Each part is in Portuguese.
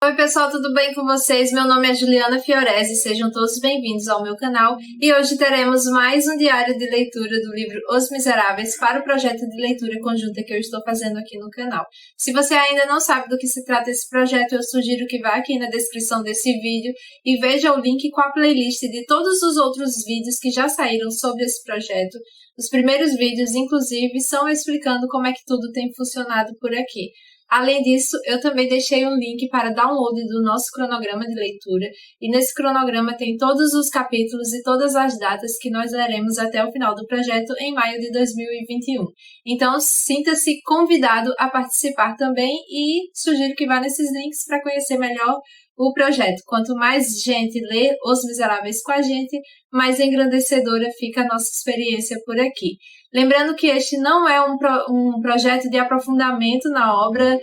Oi pessoal, tudo bem com vocês? Meu nome é Juliana Fiorese, sejam todos bem-vindos ao meu canal e hoje teremos mais um diário de leitura do livro Os Miseráveis para o projeto de leitura conjunta que eu estou fazendo aqui no canal. Se você ainda não sabe do que se trata esse projeto, eu sugiro que vá aqui na descrição desse vídeo e veja o link com a playlist de todos os outros vídeos que já saíram sobre esse projeto. Os primeiros vídeos, inclusive, são explicando como é que tudo tem funcionado por aqui. Além disso, eu também deixei um link para download do nosso cronograma de leitura, e nesse cronograma tem todos os capítulos e todas as datas que nós leremos até o final do projeto em maio de 2021. Então, sinta-se convidado a participar também e sugiro que vá nesses links para conhecer melhor o projeto. Quanto mais gente lê Os Miseráveis com a gente, mais engrandecedora fica a nossa experiência por aqui. Lembrando que este não é um projeto de aprofundamento na obra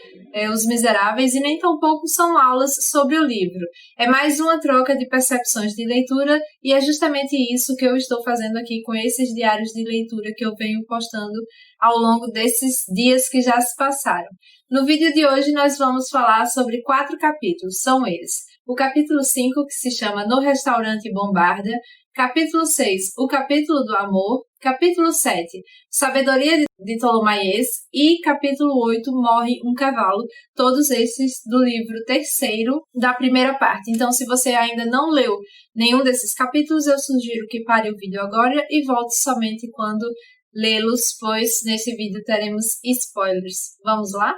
Os Miseráveis e nem tampouco são aulas sobre o livro. É mais uma troca de percepções de leitura e é justamente isso que eu estou fazendo aqui com esses diários de leitura que eu venho postando ao longo desses dias que já se passaram. No vídeo de hoje nós vamos falar sobre 4 capítulos, são eles. O capítulo 5, que se chama No Restaurante Bombarda, capítulo 6, O Capítulo do Amor, capítulo 7, Sabedoria de Ptolomaiês e capítulo 8, Morre um Cavalo, todos esses do livro terceiro da primeira parte. Então, se você ainda não leu nenhum desses capítulos, eu sugiro que pare o vídeo agora e volte somente quando lê-los, pois nesse vídeo teremos spoilers. Vamos lá?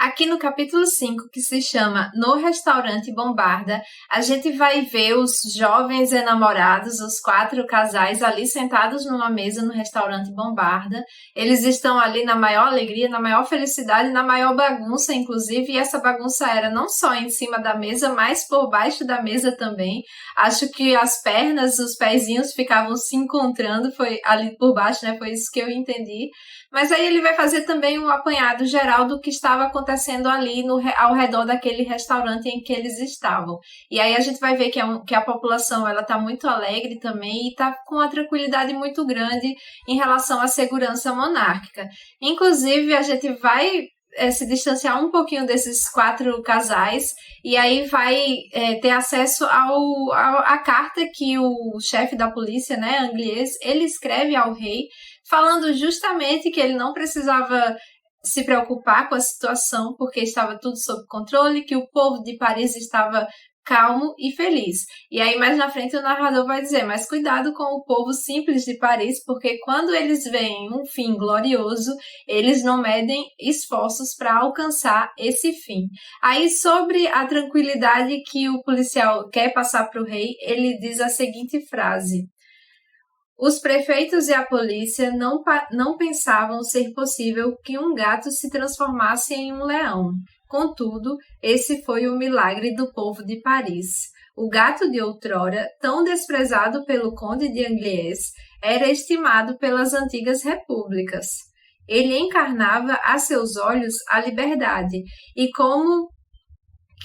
Aqui no capítulo 5, que se chama No Restaurante Bombarda, a gente vai ver os jovens enamorados, os 4 casais ali sentados numa mesa no restaurante Bombarda. Eles estão ali na maior alegria, na maior felicidade, na maior bagunça, inclusive, e essa bagunça era não só em cima da mesa, mas por baixo da mesa também. Acho que as pernas, os pezinhos ficavam se encontrando, foi ali por baixo, né? Foi isso que eu entendi. Mas aí ele vai fazer também um apanhado geral do que estava acontecendo ali ao redor daquele restaurante em que eles estavam. E aí a gente vai ver que a população está muito alegre também e está com uma tranquilidade muito grande em relação à segurança monárquica. Inclusive, a gente vai se distanciar um pouquinho desses 4 casais e aí vai ter acesso à carta que o chefe da polícia, né, Angliès, ele escreve ao rei, falando justamente que ele não precisava se preocupar com a situação porque estava tudo sob controle, que o povo de Paris estava calmo e feliz. E aí mais na frente o narrador vai dizer, mas cuidado com o povo simples de Paris, porque quando eles veem um fim glorioso, eles não medem esforços para alcançar esse fim. Aí sobre a tranquilidade que o policial quer passar para o rei, ele diz a seguinte frase: os prefeitos e a polícia não pensavam ser possível que um gato se transformasse em um leão. Contudo, esse foi o milagre do povo de Paris. O gato de outrora, tão desprezado pelo conde de Angliès, era estimado pelas antigas repúblicas. Ele encarnava a seus olhos a liberdade, e como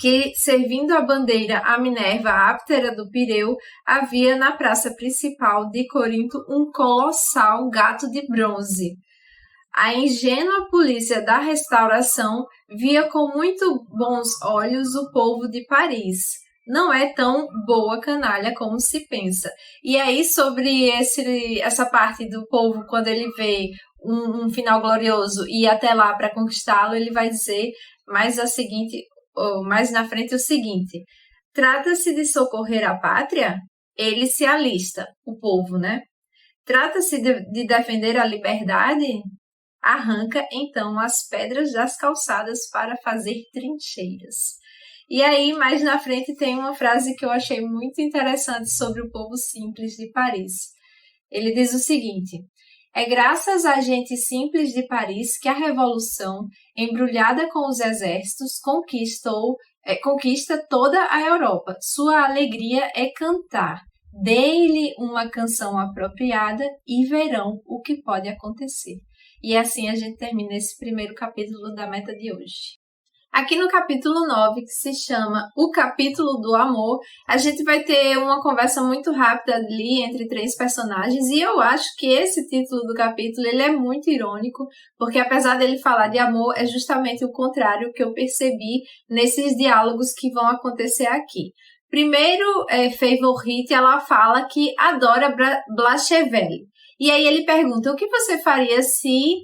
que, servindo a bandeira a Minerva áptera do Pireu, havia na praça principal de Corinto um colossal gato de bronze. A ingênua polícia da restauração via com muito bons olhos o povo de Paris. Não é tão boa canalha como se pensa. E aí, sobre essa parte do povo, quando ele vê um final glorioso e ir até lá para conquistá-lo, ele vai dizer mais na frente o seguinte: trata-se de socorrer a pátria? Ele se alista, o povo, né? Trata-se de defender a liberdade? Arranca então as pedras das calçadas para fazer trincheiras. E aí, mais na frente, tem uma frase que eu achei muito interessante sobre o povo simples de Paris. Ele diz o seguinte: é graças à gente simples de Paris que a Revolução, embrulhada com os exércitos, conquista toda a Europa. Sua alegria é cantar. Deem-lhe uma canção apropriada e verão o que pode acontecer. E assim a gente termina esse primeiro capítulo da meta de hoje. Aqui no capítulo 9, que se chama O Capítulo do Amor, a gente vai ter uma conversa muito rápida ali entre três personagens, e eu acho que esse título do capítulo ele é muito irônico, porque apesar dele falar de amor, é justamente o contrário que eu percebi nesses diálogos que vão acontecer aqui. Primeiro, Favorite, ela fala que adora Blachevelle. E aí ele pergunta, o que você faria se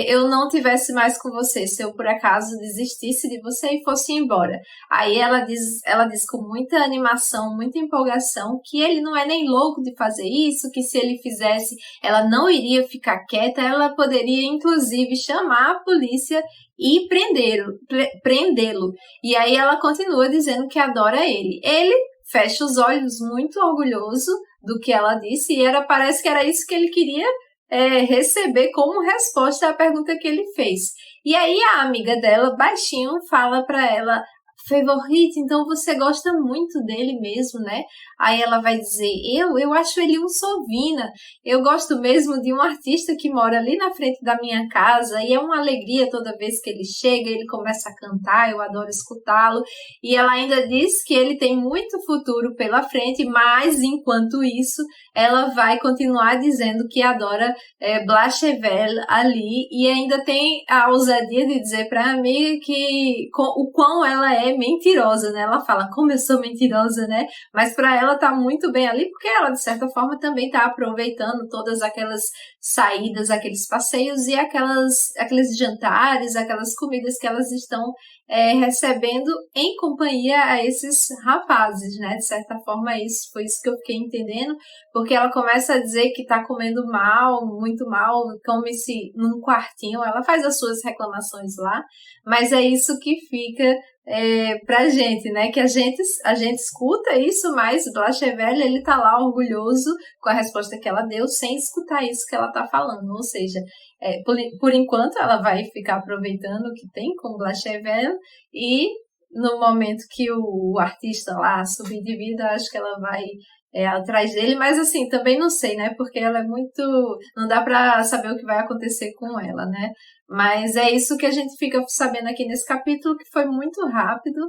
eu não tivesse mais com você, se eu por acaso desistisse de você e fosse embora? Aí ela diz com muita animação, muita empolgação, que ele não é nem louco de fazer isso, que se ele fizesse, ela não iria ficar quieta, ela poderia inclusive chamar a polícia e prendê-lo. E aí ela continua dizendo que adora ele. Ele fecha os olhos muito orgulhoso do que ela disse, e parece que era isso que ele queria receber como resposta à pergunta que ele fez. E aí a amiga dela, baixinho, fala para ela, Favorite, então você gosta muito dele mesmo, né? Aí ela vai dizer, eu acho ele um sovina, eu gosto mesmo de um artista que mora ali na frente da minha casa, e é uma alegria toda vez que ele chega, ele começa a cantar, eu adoro escutá-lo, e ela ainda diz que ele tem muito futuro pela frente, mas enquanto isso, ela vai continuar dizendo que adora Blachevelle ali, e ainda tem a ousadia de dizer para a amiga que o quão ela é mentirosa, né? Ela fala, como eu sou mentirosa, né? Mas para ela tá muito bem ali, porque ela, de certa forma, também tá aproveitando todas aquelas saídas, aqueles passeios e aqueles jantares, aquelas comidas que elas estão recebendo em companhia a esses rapazes, né? De certa forma, foi isso que eu fiquei entendendo, porque ela começa a dizer que tá comendo mal, muito mal, come-se num quartinho, ela faz as suas reclamações lá, mas é isso que fica pra gente, né? Que a gente escuta isso, mas Blachevelle, ele tá lá orgulhoso com a resposta que ela deu, sem escutar isso que ela tá falando, ou seja, por enquanto ela vai ficar aproveitando o que tem com Blachevelle, e no momento que o artista lá subir de vida, acho que ela vai atrás dele, mas assim, também não sei, né, porque ela é muito, não dá pra saber o que vai acontecer com ela, né, mas é isso que a gente fica sabendo aqui nesse capítulo, que foi muito rápido,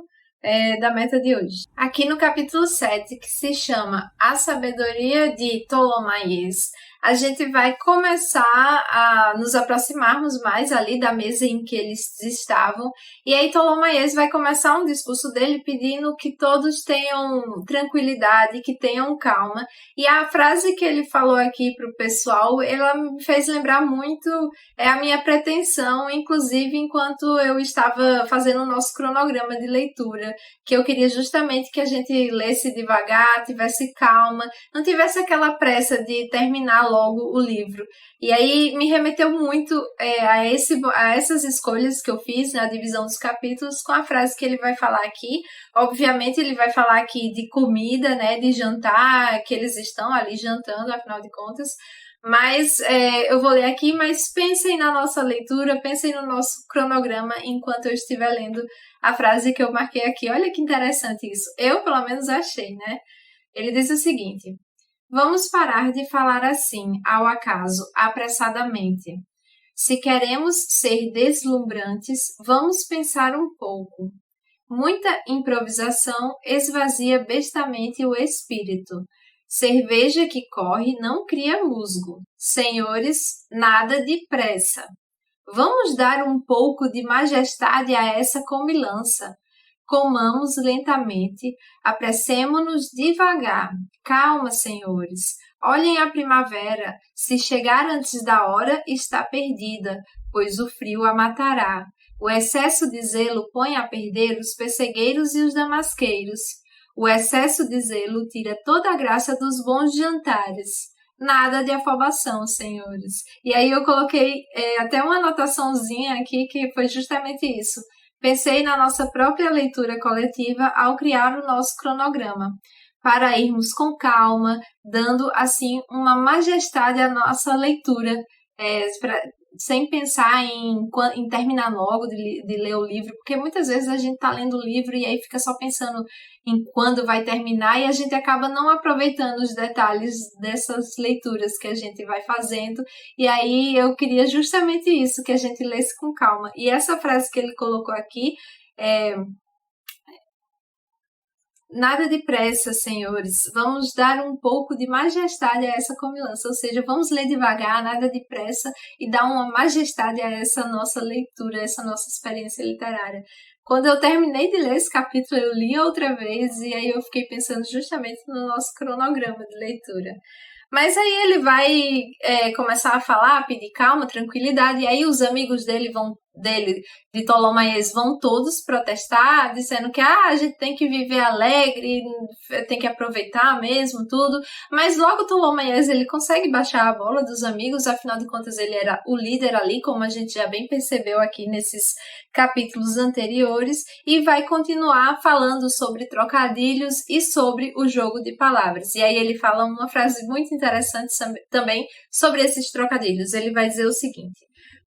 da meta de hoje. Aqui no capítulo 7, que se chama A Sabedoria de Ptolomaios, a gente vai começar a nos aproximarmos mais ali da mesa em que eles estavam, e aí Ptolomaios vai começar um discurso dele pedindo que todos tenham tranquilidade, que tenham calma, e a frase que ele falou aqui para o pessoal, ela me fez lembrar muito a minha pretensão, inclusive enquanto eu estava fazendo o nosso cronograma de leitura, que eu queria justamente que a gente lesse devagar, tivesse calma, não tivesse aquela pressa de terminar logo o livro. E aí me remeteu muito a essas escolhas que eu fiz na divisão dos capítulos com a frase que ele vai falar aqui. Obviamente ele vai falar aqui de comida, né, de jantar, que eles estão ali jantando, afinal de contas. Mas eu vou ler aqui, mas pensem na nossa leitura, pensem no nosso cronograma enquanto eu estiver lendo a frase que eu marquei aqui. Olha que interessante isso. Eu, pelo menos, achei, né? Ele diz o seguinte: vamos parar de falar assim, ao acaso, apressadamente. Se queremos ser deslumbrantes, vamos pensar um pouco. Muita improvisação esvazia bestamente o espírito. Cerveja que corre não cria musgo. Senhores, nada de pressa. Vamos dar um pouco de majestade a essa comilança. Comamos lentamente, apressemo-nos devagar. Calma, senhores. Olhem a primavera. Se chegar antes da hora, está perdida, pois o frio a matará. O excesso de zelo põe a perder os pessegueiros e os damasqueiros. O excesso de zelo tira toda a graça dos bons jantares. Nada de afobação, senhores. E aí eu coloquei até uma anotaçãozinha aqui que foi justamente isso. Pensei na nossa própria leitura coletiva ao criar o nosso cronograma, para irmos com calma, dando assim uma majestade à nossa leitura, sem pensar em terminar logo de ler o livro, porque muitas vezes a gente está lendo o livro e aí fica só pensando em quando vai terminar e a gente acaba não aproveitando os detalhes dessas leituras que a gente vai fazendo, e aí eu queria justamente isso, que a gente lesse com calma. E essa frase que ele colocou aqui, Nada de pressa, senhores. Vamos dar um pouco de majestade a essa comilança, ou seja, vamos ler devagar, nada de pressa, e dar uma majestade a essa nossa leitura, a essa nossa experiência literária. Quando eu terminei de ler esse capítulo, eu li outra vez, e aí eu fiquei pensando justamente no nosso cronograma de leitura. Mas aí ele vai começar a falar, pedir calma, tranquilidade, e aí os amigos dele de Ptolomaiês vão todos protestar, dizendo que a gente tem que viver alegre, tem que aproveitar mesmo tudo. Mas logo Ptolomaiês ele consegue baixar a bola dos amigos, afinal de contas ele era o líder ali, como a gente já bem percebeu aqui nesses capítulos anteriores, e vai continuar falando sobre trocadilhos e sobre o jogo de palavras. E aí ele fala uma frase muito interessante também sobre esses trocadilhos. Ele vai dizer o seguinte: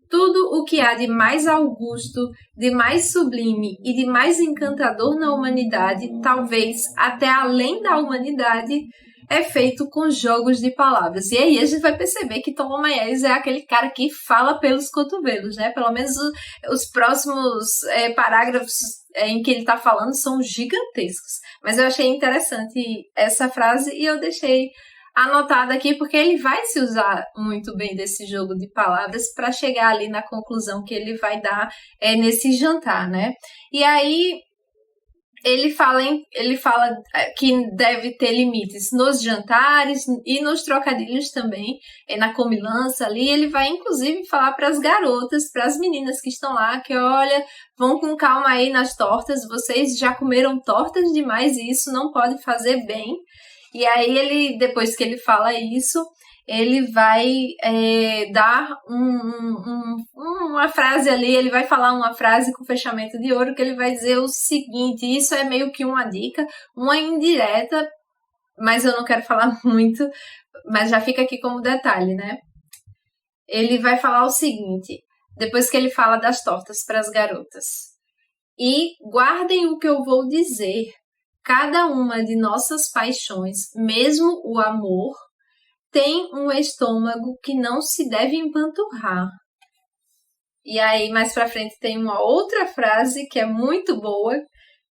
tudo o que há de mais augusto, de mais sublime e de mais encantador na humanidade, talvez até além da humanidade, é feito com jogos de palavras. E aí a gente vai perceber que Ptolomaiês é aquele cara que fala pelos cotovelos, né? Pelo menos os próximos parágrafos em que ele está falando são gigantescos. Mas eu achei interessante essa frase e eu deixei anotada aqui porque ele vai se usar muito bem desse jogo de palavras para chegar ali na conclusão que ele vai dar nesse jantar, né? E aí ele fala que deve ter limites nos jantares e nos trocadilhos também, na comilança ali. Ele vai inclusive falar para as garotas, para as meninas que estão lá, que olha, vão com calma aí nas tortas, vocês já comeram tortas demais e isso não pode fazer bem. E aí ele, depois que ele fala isso, ele vai dar uma frase ali, ele vai falar uma frase com fechamento de ouro, que ele vai dizer o seguinte, isso é meio que uma dica, uma indireta, mas eu não quero falar muito, mas já fica aqui como detalhe, né? Ele vai falar o seguinte, depois que ele fala das tortas para as garotas: e guardem o que eu vou dizer, cada uma de nossas paixões, mesmo o amor, tem um estômago que não se deve empanturrar. E aí, mais pra frente, tem uma outra frase que é muito boa,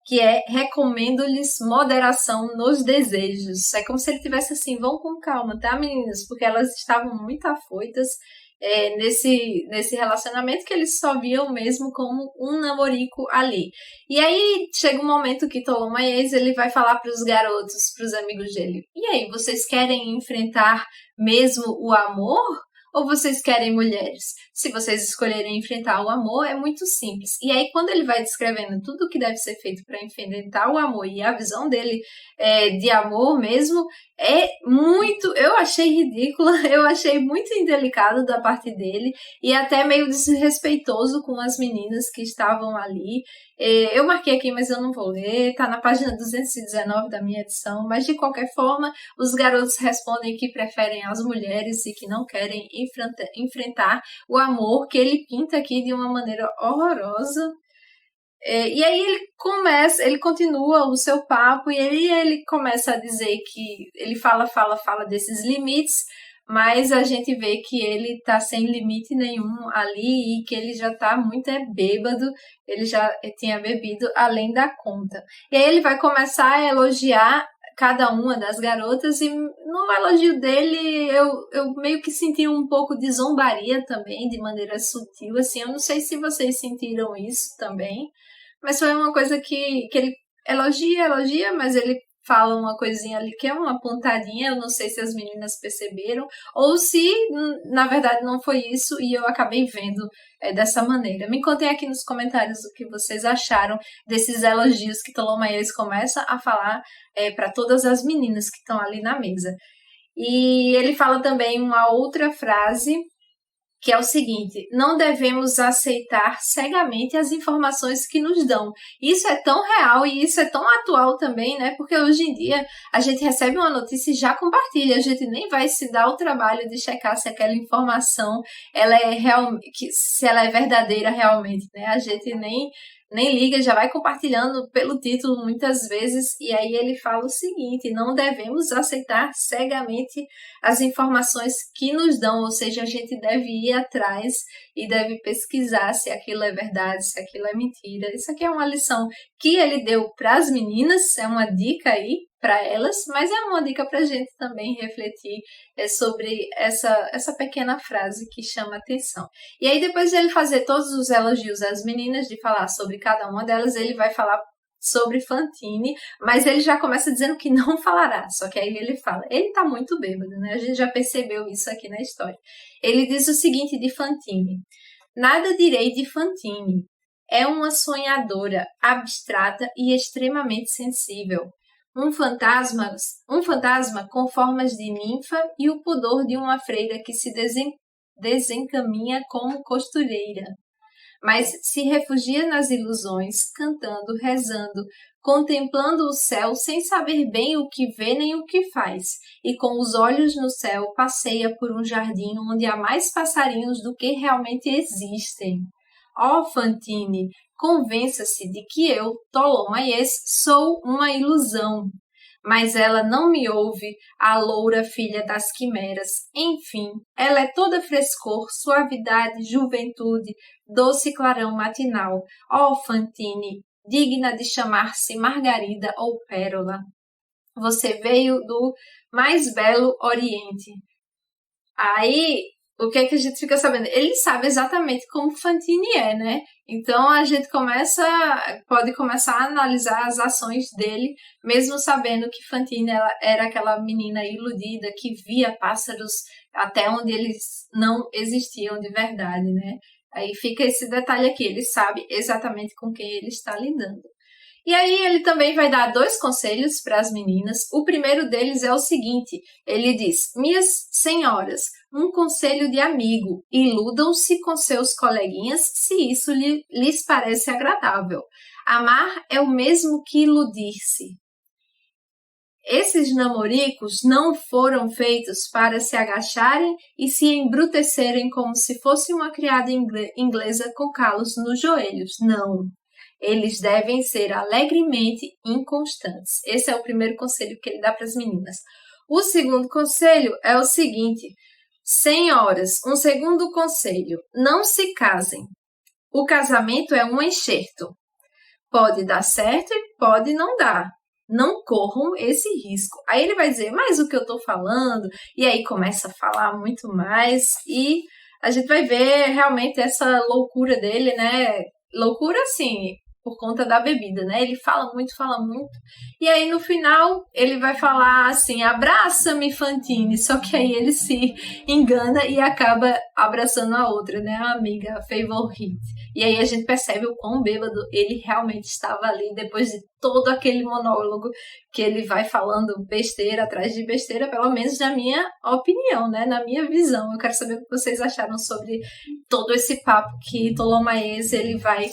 que é: recomendo-lhes moderação nos desejos. É como se ele tivesse assim: vão com calma, tá, meninas? Porque elas estavam muito afoitas nesse relacionamento que eles só viam mesmo como um namorico ali. E aí chega um momento que Ptolomaiês ele vai falar para os garotos, para os amigos dele: e aí, vocês querem enfrentar mesmo o amor? Ou vocês querem mulheres? Se vocês escolherem enfrentar o amor, é muito simples. E aí, quando ele vai descrevendo tudo o que deve ser feito para enfrentar o amor e a visão dele de amor mesmo, é muito... Eu achei ridícula, eu achei muito indelicado da parte dele e até meio desrespeitoso com as meninas que estavam ali. Eu marquei aqui, mas eu não vou ler, tá na página 219 da minha edição, mas de qualquer forma, os garotos respondem que preferem as mulheres e que não querem enfrentar o amor, que ele pinta aqui de uma maneira horrorosa. E aí ele continua o seu papo e ele começa a dizer que ele fala desses limites, mas a gente vê que ele tá sem limite nenhum ali e que ele já tá muito bêbado, ele já tinha bebido além da conta. E aí ele vai começar a elogiar cada uma das garotas e no elogio dele eu meio que senti um pouco de zombaria também, de maneira sutil, assim, eu não sei se vocês sentiram isso também, mas foi uma coisa que ele elogia, mas ele fala uma coisinha ali que é uma pontadinha, eu não sei se as meninas perceberam, ou se, na verdade, não foi isso e eu acabei vendo dessa maneira. Me contem aqui nos comentários o que vocês acharam desses elogios que Ptolomaiês começa a falar para todas as meninas que estão ali na mesa. E ele fala também uma outra frase, que é o seguinte: não devemos aceitar cegamente as informações que nos dão. Isso é tão real e isso é tão atual também, né? Porque hoje em dia a gente recebe uma notícia e já compartilha, a gente nem vai se dar o trabalho de checar se aquela informação ela é se ela é verdadeira realmente, né? A gente nem liga, já vai compartilhando pelo título muitas vezes, e aí ele fala o seguinte: não devemos aceitar cegamente as informações que nos dão, ou seja, a gente deve ir atrás e deve pesquisar se aquilo é verdade, se aquilo é mentira. Isso aqui é uma lição que ele deu para as meninas, é uma dica aí para elas, mas é uma dica para a gente também refletir sobre essa pequena frase que chama atenção. E aí, depois de ele fazer todos os elogios às meninas, de falar sobre cada uma delas, ele vai falar sobre Fantine, mas ele já começa dizendo que não falará, só que aí ele fala, ele tá muito bêbado, né? A gente já percebeu isso aqui na história. Ele diz o seguinte de Fantine: nada direi de Fantine. É uma sonhadora, abstrata e extremamente sensível. Um fantasma com formas de ninfa e o pudor de uma freira que se desencaminha como costureira. Mas se refugia nas ilusões, cantando, rezando, contemplando o céu sem saber bem o que vê nem o que faz, e com os olhos no céu passeia por um jardim onde há mais passarinhos do que realmente existem. Ó Fantine, convença-se de que eu, Tholomyès, sou uma ilusão. Mas ela não me ouve, a loura filha das quimeras. Enfim, ela é toda frescor, suavidade, juventude, doce clarão matinal. Ó Fantine, digna de chamar-se Margarida ou Pérola. Você veio do mais belo Oriente. Aí, o que é que a gente fica sabendo? Ele sabe exatamente como Fantine é, né? Então a gente pode começar a analisar as ações dele, mesmo sabendo que Fantine era aquela menina iludida que via pássaros até onde eles não existiam de verdade, né? Aí fica esse detalhe aqui, ele sabe exatamente com quem ele está lidando. E aí ele também vai dar 2 conselhos para as meninas. O primeiro deles é o seguinte, ele diz: minhas senhoras, um conselho de amigo, iludam-se com seus coleguinhas se isso lhes parece agradável. Amar é o mesmo que iludir-se. Esses namoricos não foram feitos para se agacharem e se embrutecerem como se fosse uma criada inglesa com calos nos joelhos. Não. Eles devem ser alegremente inconstantes. Esse é o primeiro conselho que ele dá para as meninas. O segundo conselho é o seguinte: senhoras, um segundo conselho: não se casem. O casamento é um enxerto. Pode dar certo e pode não dar. Não corram esse risco. Aí ele vai dizer, mas o que eu estou falando? E aí começa a falar muito mais e a gente vai ver realmente essa loucura dele, né? Loucura, assim, por conta da bebida, né? Ele fala muito, e aí no final ele vai falar assim, abraça-me Fantine, só que aí ele se engana e acaba abraçando a outra, né? A amiga, a favorite. E aí a gente percebe o quão bêbado ele realmente estava ali, depois de todo aquele monólogo que ele vai falando besteira atrás de besteira, pelo menos na minha opinião, né? Na minha visão. Eu quero saber o que vocês acharam sobre todo esse papo que Tholomyès ele vai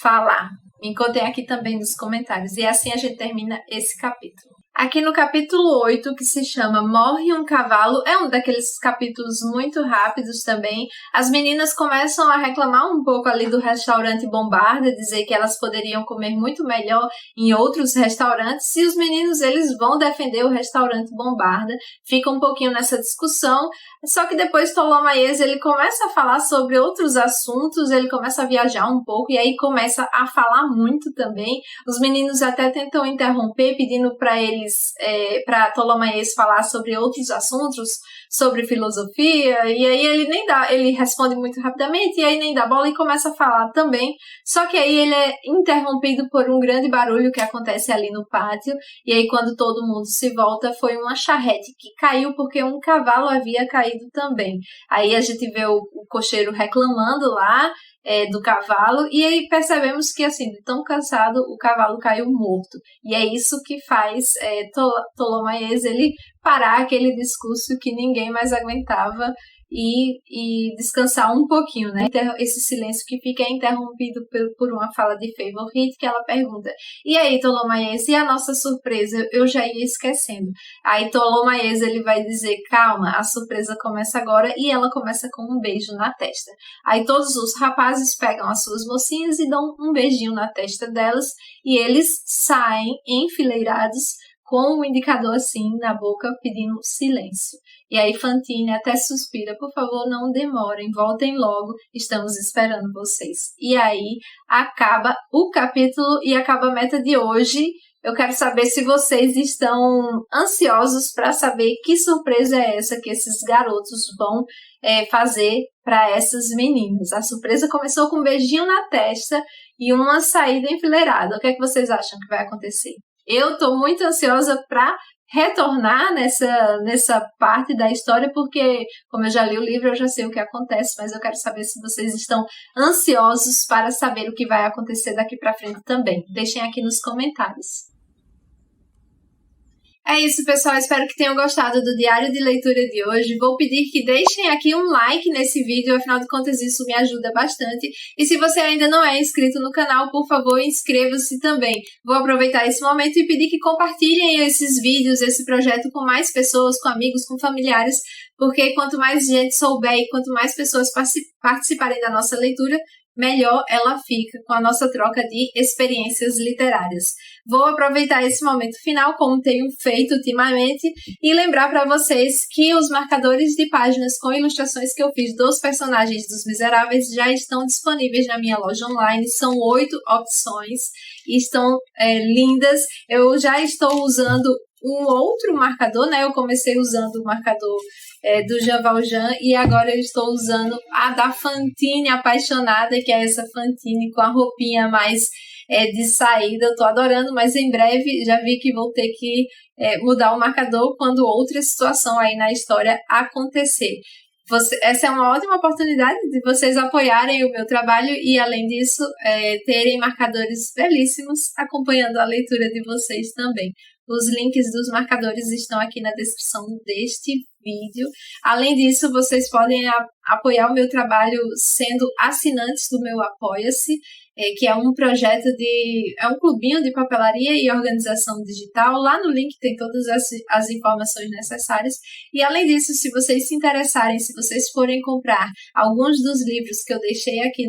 falar. Me contem aqui também nos comentários. E assim a gente termina esse capítulo. Aqui no capítulo 8, que se chama Morre um Cavalo, é um daqueles capítulos muito rápidos também. As meninas começam a reclamar um pouco ali do restaurante Bombarda, dizer que elas poderiam comer muito melhor em outros restaurantes, e os meninos eles vão defender o restaurante Bombarda. Fica um pouquinho nessa discussão, só que depois Tholomyès ele começa a falar sobre outros assuntos, ele começa a viajar um pouco, e aí começa a falar muito também. Os meninos até tentam interromper, pedindo para eles para Tholomyès falar sobre outros assuntos, sobre filosofia, e aí ele responde muito rapidamente, e aí nem dá bola e começa a falar também, só que aí ele é interrompido por um grande barulho que acontece ali no pátio, e aí quando todo mundo se volta, foi uma charrete que caiu porque um cavalo havia caído também. Aí a gente vê o cocheiro reclamando lá, do cavalo, e aí percebemos que, assim, de tão cansado, o cavalo caiu morto. E é isso que faz Tholomyès ele parar aquele discurso que ninguém mais aguentava e descansar um pouquinho, né? Esse silêncio que fica é interrompido por uma fala de Favourite, que ela pergunta: e aí, Ptolomaiês, e a nossa surpresa? Eu já ia esquecendo. Aí Ptolomaiês, ele vai dizer: calma, a surpresa começa agora, e ela começa com um beijo na testa. Aí todos os rapazes pegam as suas mocinhas e dão um beijinho na testa delas, e eles saem enfileirados com o indicador assim na boca, pedindo silêncio. E aí Fantine até suspira: por favor, não demorem, voltem logo, estamos esperando vocês. E aí acaba o capítulo e acaba a meta de hoje. Eu quero saber se vocês estão ansiosos para saber que surpresa é essa que esses garotos vão fazer para essas meninas. A surpresa começou com um beijinho na testa e uma saída enfileirada. O que é que vocês acham que vai acontecer? Eu tô muito ansiosa para retornar nessa parte da história, porque, como eu já li o livro, eu já sei o que acontece, mas eu quero saber se vocês estão ansiosos para saber o que vai acontecer daqui para frente também. Deixem aqui nos comentários. É isso, pessoal. Espero que tenham gostado do diário de leitura de hoje. Vou pedir que deixem aqui um like nesse vídeo, afinal de contas isso me ajuda bastante. E se você ainda não é inscrito no canal, por favor, inscreva-se também. Vou aproveitar esse momento e pedir que compartilhem esses vídeos, esse projeto com mais pessoas, com amigos, com familiares, porque quanto mais gente souber e quanto mais pessoas participarem da nossa leitura, melhor ela fica com a nossa troca de experiências literárias. Vou aproveitar esse momento final, como tenho feito ultimamente, e lembrar para vocês que os marcadores de páginas com ilustrações que eu fiz dos personagens dos Miseráveis já estão disponíveis na minha loja online. São 8 opções e estão lindas. Eu já estou usando um outro marcador, né? Eu comecei usando o marcador do Jean Valjean e agora eu estou usando a da Fantine apaixonada, que é essa Fantine com a roupinha mais de saída. Eu tô adorando, mas em breve já vi que vou ter que mudar o marcador quando outra situação aí na história acontecer. Essa é uma ótima oportunidade de vocês apoiarem o meu trabalho e, além disso, terem marcadores belíssimos acompanhando a leitura de vocês também. Os links dos marcadores estão aqui na descrição deste vídeo. Além disso, vocês podem apoiar o meu trabalho sendo assinantes do meu Apoia-se, que é um projeto é um clubinho de papelaria e organização digital. Lá no link tem todas as informações necessárias. E além disso, se vocês se interessarem, se vocês forem comprar alguns dos livros que eu deixei aqui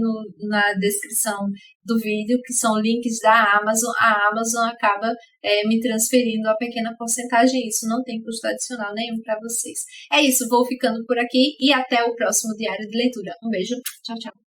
na descrição do vídeo, que são links da Amazon, a Amazon acaba me transferindo a pequena porcentagem. Isso não tem custo adicional nenhum para vocês. É isso, vou ficando por aqui e até o próximo diário de leitura. Um beijo, tchau, tchau.